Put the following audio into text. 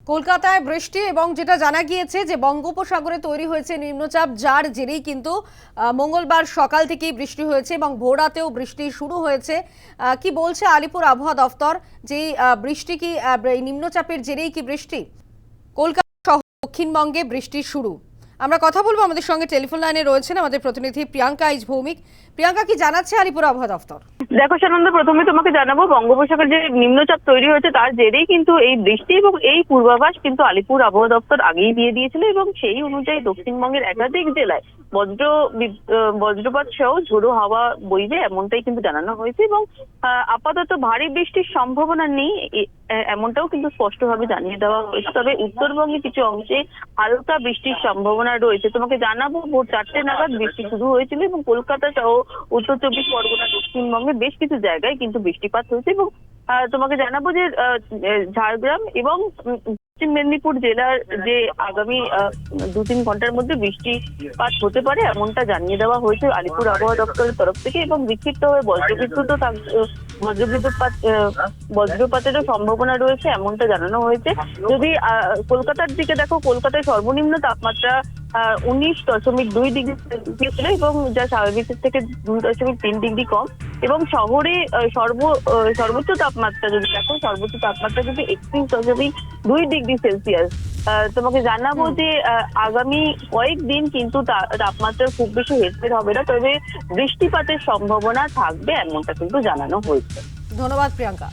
কলকাতায় বৃষ্টি এবং যেটা জানা গিয়েছে যে বঙ্গোপসাগরে তৈরি হয়েছে নিম্নচাপ, যার জেরেই কিন্তু মঙ্গলবার সকাল থেকেই বৃষ্টি হয়েছে এবং ভোররাতেও বৃষ্টি শুরু হয়েছে। কি বলছে আলিপুর আবহাওয়া দফতর, যে বৃষ্টি কি এই নিম্নচাপের জেরেই কি বৃষ্টি? কলকাতা সহ দক্ষিণবঙ্গে বৃষ্টির শুরু। আমরা কথা বলবো, আমাদের সঙ্গে টেলিফোন লাইনে রয়েছেন আমাদের প্রতিনিধি প্রিয়াঙ্কা ইজ ভৌমিক। প্রিয়াঙ্কা, কি জানাচ্ছে আলিপুর আবহাওয়া দফতর? দেখো সানন্দ, প্রথমে তোমাকে জানাবো বঙ্গোপসাগর যে নিম্নচাপ তৈরি হয়েছে তার জেরেই কিন্তু এই বৃষ্টি এবং এই পূর্বাভাস কিন্তু আলিপুর আবহাওয়া দপ্তর আগেই দিয়ে দিয়েছিল এবং সেই অনুযায়ী দক্ষিণবঙ্গের একাধিক জেলায় বজ্রপাত সহ ঝোড়ো হাওয়া বইবে এমনটাই কিন্তু জানানো হয়েছে এবং আপাতত ভারী বৃষ্টির সম্ভাবনা নেই এমনটাও কিন্তু স্পষ্টভাবে জানিয়ে দেওয়া হয়েছে। তবে উত্তরবঙ্গে কিছু অংশে হালকা বৃষ্টির সম্ভাবনা রয়েছে। তোমাকে জানাবো, ভোর 4টে নাগাদ বৃষ্টি শুরু হয়েছিল এবং কলকাতা সহ উত্তর চব্বিশ পরগনা, দক্ষিণবঙ্গে বেশ কিছু জায়গায় কিন্তু বৃষ্টিপাত হয়েছে এবং তোমাকে জানাবো যে ঝাড়গ্রাম এবং পশ্চিম মেদিনীপুর জেলার যে আগামী 2-3 ঘন্টার মধ্যে বৃষ্টিপাত হতে পারে এমনটা জানিয়ে দেওয়া হয়েছে আলিপুর আবহাওয়া দপ্তরের তরফ থেকে এবং বিক্ষিপ্তভাবে বজ্রপাতেরও সম্ভাবনা রয়েছে এমনটা জানানো হয়েছে। যদি কলকাতার দিকে দেখো, কলকাতায় সর্বনিম্ন তাপমাত্রা 19.2 ডিগ্রি সেলসিয়াস ছিল এবং যা স্বাভাবিকের থেকে 2.3 ডিগ্রি কম এবং শহরে সর্বোচ্চ তাপমাত্রা যদি দেখো, সর্বোচ্চ তাপমাত্রা কিন্তু 31.2 ডিগ্রি সেলসিয়াস। তোমাকে জানাবো যে আগামী কয়েকদিন কিন্তু তাপমাত্রার খুব বেশি হেরফের হবে না, তবে বৃষ্টিপাতের সম্ভাবনা থাকবে এমনটা কিন্তু জানানো হয়েছে। ধন্যবাদ প্রিয়াঙ্কা।